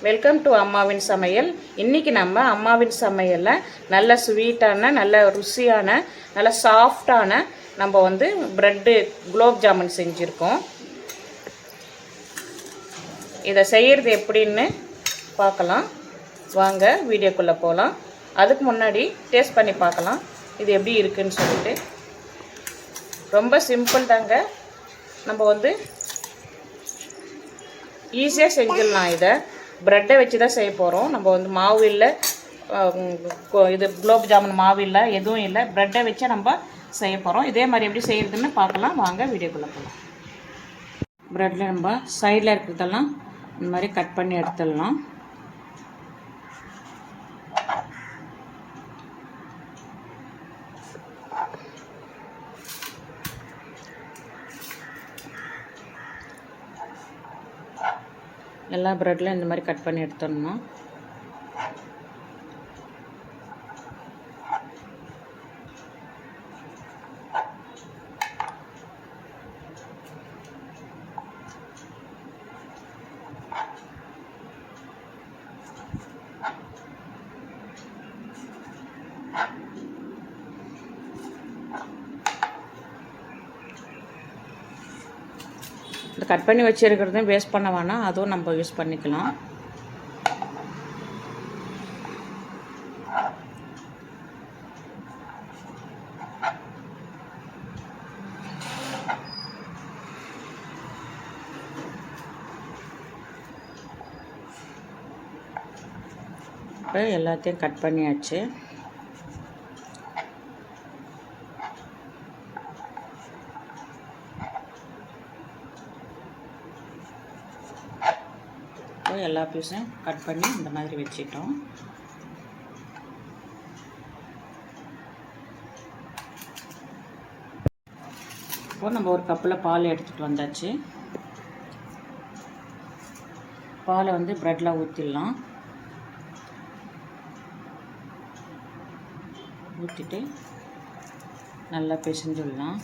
Welcome to அம்மாவின் சமையல். இன்றைக்கி நம்ம அம்மாவின் சமையலில் நல்ல ஸ்வீட்டான, நல்ல ருசியான, நல்ல சாஃப்டான நம்ம ப்ரெட்டு குலோப் ஜாமுன் செஞ்சுருக்கோம். இதை செய்கிறது எப்படின்னு பார்க்கலாம். வாங்க வீடியோக்குள்ளே போகலாம். அதுக்கு முன்னாடி டேஸ்ட் பண்ணி பார்க்கலாம் இது எப்படி இருக்குன்னு சொல்லிட்டு. ரொம்ப சிம்பிள் தாங்க. நம்ம ஈஸியாக செஞ்சிடலாம். இதை ப்ரெட்டை வச்சு தான் செய்ய போகிறோம். நம்ம மாவு இல்லை, இது குலோப் ஜாமுன் மாவு இல்லை, எதுவும் இல்லை, ப்ரெட்டை வச்சு நம்ம செய்ய போகிறோம். இதே மாதிரி எப்படி செய்கிறதுன்னு பார்க்கலாம். வாங்க வீடியோக்குள்ளே போகலாம். ப்ரெட்டில் நம்ம சைடில் இருக்கிறதெல்லாம் இந்த மாதிரி கட் பண்ணி எடுத்துடலாம். எல்லா ப்ரெட்லையும் இந்த மாதிரி கட் பண்ணி எடுத்துடணும். இந்த கட் பண்ணி வச்சுருக்கிறதையும் வேஸ்ட் பண்ண வேணாம், அதுவும் நம்ம யூஸ் பண்ணிக்கலாம். இப்போ எல்லாத்தையும் கட் பண்ணியாச்சு. எல்லா பீஸும் கட் பண்ணி இந்த மாதிரி வச்சிட்டோம். இப்போ நம்ம ஒரு கப்பில் பால் எடுத்துகிட்டு வந்தாச்சு. பாலை ப்ரெட்டில் ஊற்றிடலாம். ஊற்றிட்டு நல்லா பிசைஞ்சிடலாம்.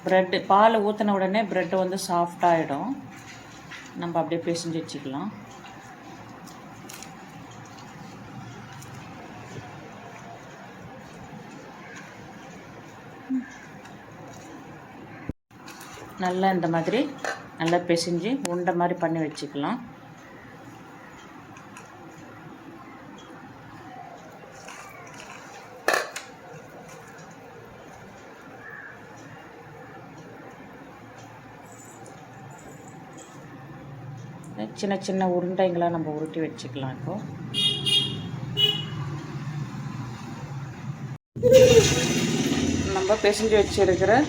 ப்ரெட்டு பால் ஊற்றின உடனே ப்ரெட்டு சாஃப்டாகிடும். நம்ம அப்படியே பிசைஞ்சு வச்சுக்கலாம். நல்லா இந்த மாதிரி நல்லா பிசைஞ்சு உருண்டை மாதிரி பண்ணி வச்சுக்கலாம். சின்ன சின்ன உருண்டைங்களாக நம்ம உருட்டி வச்சுக்கலாம். இப்போது நம்ம பிசைஞ்சு வச்சுருக்கிற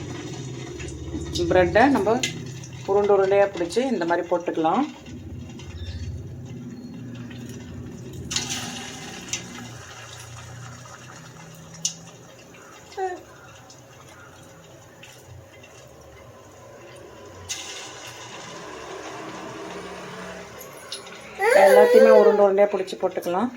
ப்ரெட்டை நம்ம உருண்டையாக பிடிச்சி இந்த மாதிரி போட்டுக்கலாம். எல்லாத்தையுமே உருண்டையாக பிடிச்சி போட்டுக்கலாம்.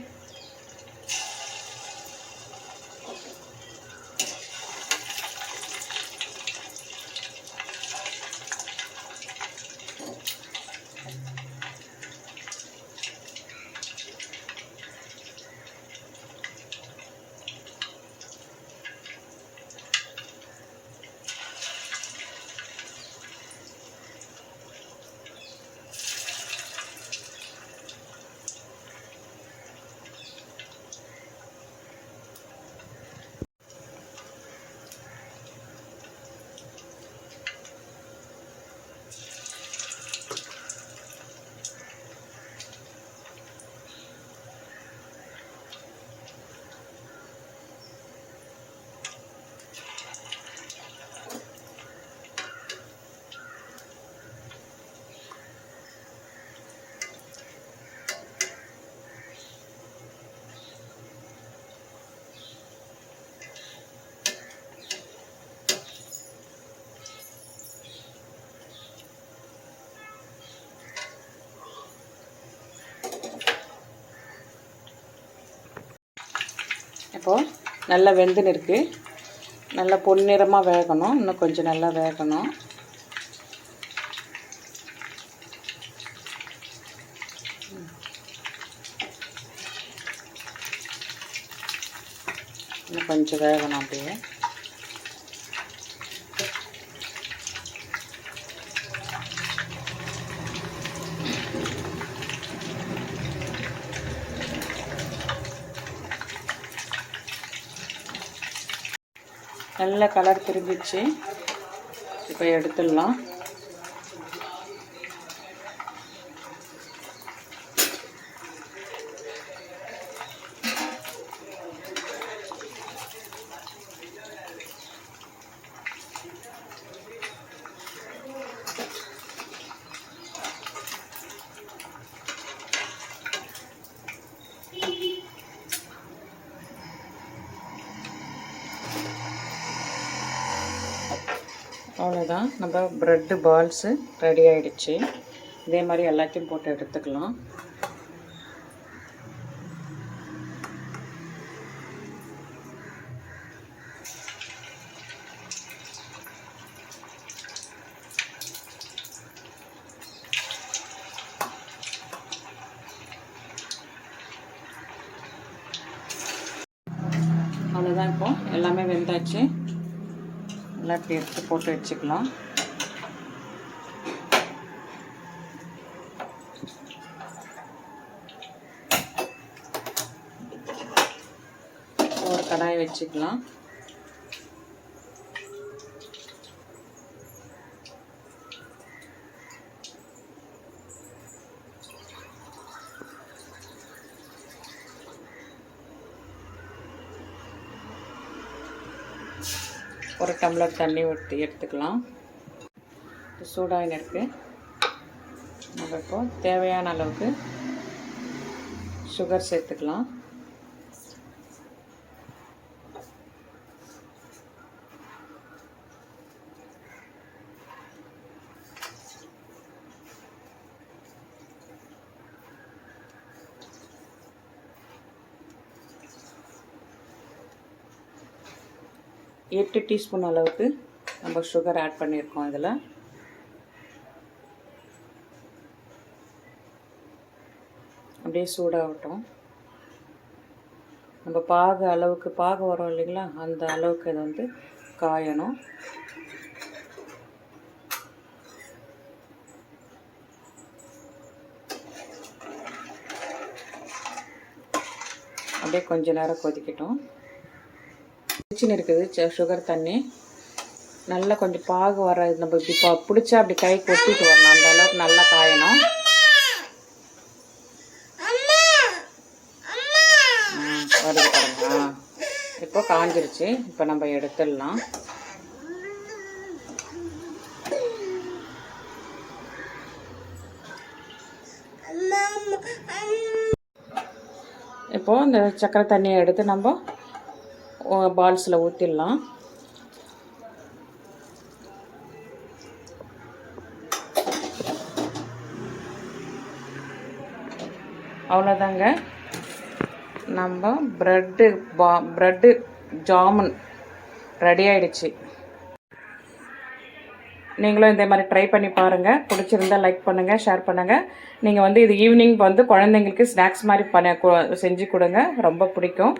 இப்போது நல்லா வெந்துன்னு இருக்குது. நல்லா பொன்னிறமாக வேகணும். இன்னும் கொஞ்சம் நல்லா வேகணும். இன்னும் கொஞ்சம் வேகணும். அப்படியே நல்ல கலர் திரும்பிச்சு. இப்போ எடுத்துடலாம். அவ்வளோதான், நம்ம ப்ரெட்டு பால்ஸு ரெடி ஆகிடுச்சு. இதே மாதிரி எல்லாத்தையும் போட்டு எடுத்துக்கலாம். அவ்வளோதான், இப்போ எல்லாமே வெந்தாச்சு. எல்லாத்தையும் எடுத்து போட்டு வச்சுக்கலாம். ஒரு கடாய் வச்சுக்கலாம். ஒரு டம்ளர் தண்ணி ஊற்றி எடுத்துக்கலாம். சூடாக இருக்குது. நம்ம இப்போ தேவையான அளவுக்கு சுகர் சேர்த்துக்கலாம். எட்டு டீஸ்பூன் அளவுக்கு நம்ம சுகர் ஆட் பண்ணியிருக்கோம். இதில் அப்படியே சூடாகட்டும். நம்ம பாகு வரும் இல்லைங்களா, அந்த அளவுக்கு இது வந்து காயணும். அப்படியே கொஞ்ச நேரம் கொதிக்கட்டும். கொதிச்சுன்னு இருக்குது சுகர் தண்ணி. நல்லா கொஞ்சம் பாகு வர நம்ம இப்போ பிடிச்சா அப்படி கை கொட்டிட்டு வரணும். அந்த அளவுக்கு நல்லா காயணும். வருது பாருங்க. இப்போ காஞ்சிருச்சு. இப்போ நம்ம எடுத்துடலாம். இப்போது இந்த சக்கரை தண்ணியை எடுத்து நம்ம பால்ஸில் ஊற்றிடலாம். அவ்வளோதாங்க, நம்ம ப்ரெட்டு ஜாமுன் ரெடி ஆகிடுச்சு. நீங்களும் இதே மாதிரி ட்ரை பண்ணி பாருங்கள். பிடிச்சிருந்தா லைக் பண்ணுங்கள், ஷேர் பண்ணுங்கள். நீங்கள் வந்து இது ஈவினிங் வந்து குழந்தைங்களுக்கு ஸ்நாக்ஸ் மாதிரி செஞ்சு கொடுங்க, ரொம்ப பிடிக்கும்.